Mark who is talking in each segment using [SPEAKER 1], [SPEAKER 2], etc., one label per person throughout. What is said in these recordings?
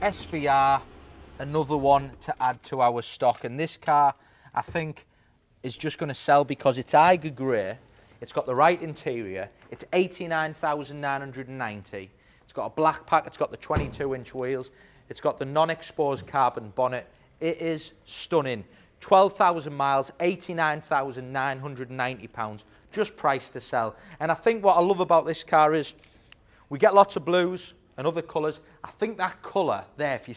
[SPEAKER 1] SVR, another one to add to our stock. And this car, I think, is just going to sell because it's Eiger Grey. It's got the right interior. It's 89,990. It's got a black pack. It's got the 22-inch wheels. It's got the non-exposed carbon bonnet. It is stunning. 12,000 miles, 89,990 pounds, just priced to sell. And I think what I love about this car is we get lots of blues and other colours. I think that colour there, if you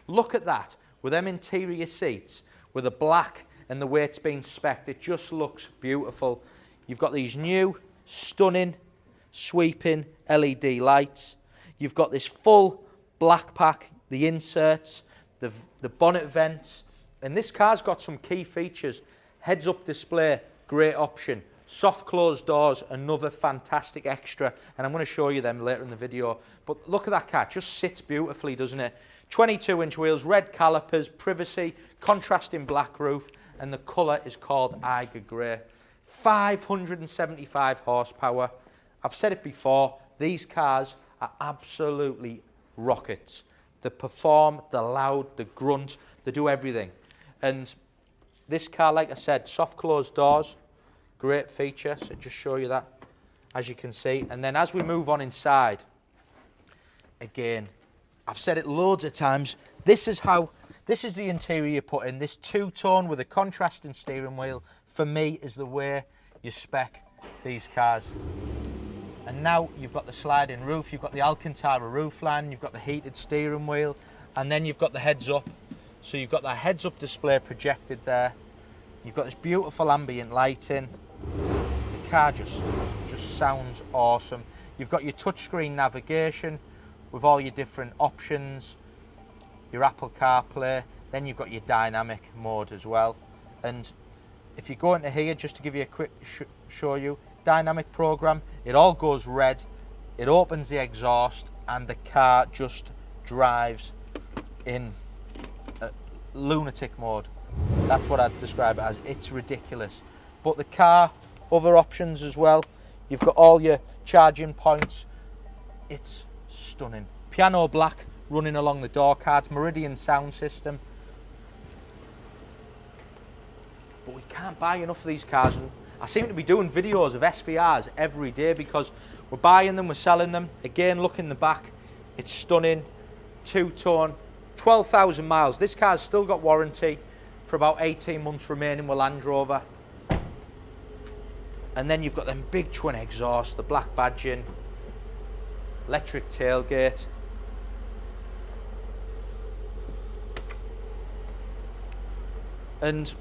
[SPEAKER 1] look at that, with them interior seats, with the black and the way it's been spec'd, it just looks beautiful. You've got these new, stunning, sweeping LED lights. You've got this full black pack, the inserts, the bonnet vents. And this car's got some key features. Heads-up display, great option. Soft closed doors, another fantastic extra. And I'm going to show you them later in the video. But look at that car, it just sits beautifully, doesn't it? 22-inch wheels, red calipers, privacy, contrasting black roof, and the colour is called Eiger Grey. 575 horsepower. I've said it before, these cars are absolutely rockets. They perform, they're loud, they grunt, they do everything. And this car, like I said, soft closed doors, great feature. So just show you that, as you can see. And then as we move on inside, again, I've said it loads of times, this is the interior you put in. This two-tone with a contrasting steering wheel, for me, is the way you spec these cars. And now you've got the sliding roof, you've got the Alcantara roofline, you've got the heated steering wheel, and then you've got the heads-up. So you've got that heads-up display projected there. You've got this beautiful ambient lighting. The car just sounds awesome. You've got your touchscreen navigation with all your different options, your Apple CarPlay, then you've got your dynamic mode as well. And if you go into here, just to give you a quick show you, dynamic program, it all goes red, it opens the exhaust, and the car just drives in lunatic mode. That's what I'd describe it as. It's ridiculous. But the car, other options as well. You've got all your charging points. It's stunning. Piano black running along the door cards, Meridian sound system. But we can't buy enough of these cars. And I seem to be doing videos of SVRs every day because we're buying them, we're selling them. Again, look in the back. It's stunning. Two-tone. 12,000 miles. This car's still got warranty for about 18 months remaining with Land Rover. And then you've got them big twin exhausts, the black badging, electric tailgate. And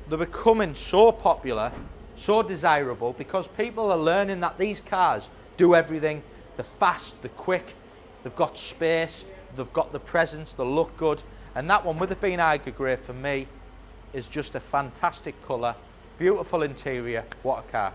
[SPEAKER 1] they're becoming so popular, so desirable, because people are learning that these cars do everything. They're fast, they're quick, they've got space, they've got the presence, they look good. And that one, with it being Eiger Grey, for me, is just a fantastic colour, beautiful interior. What a car.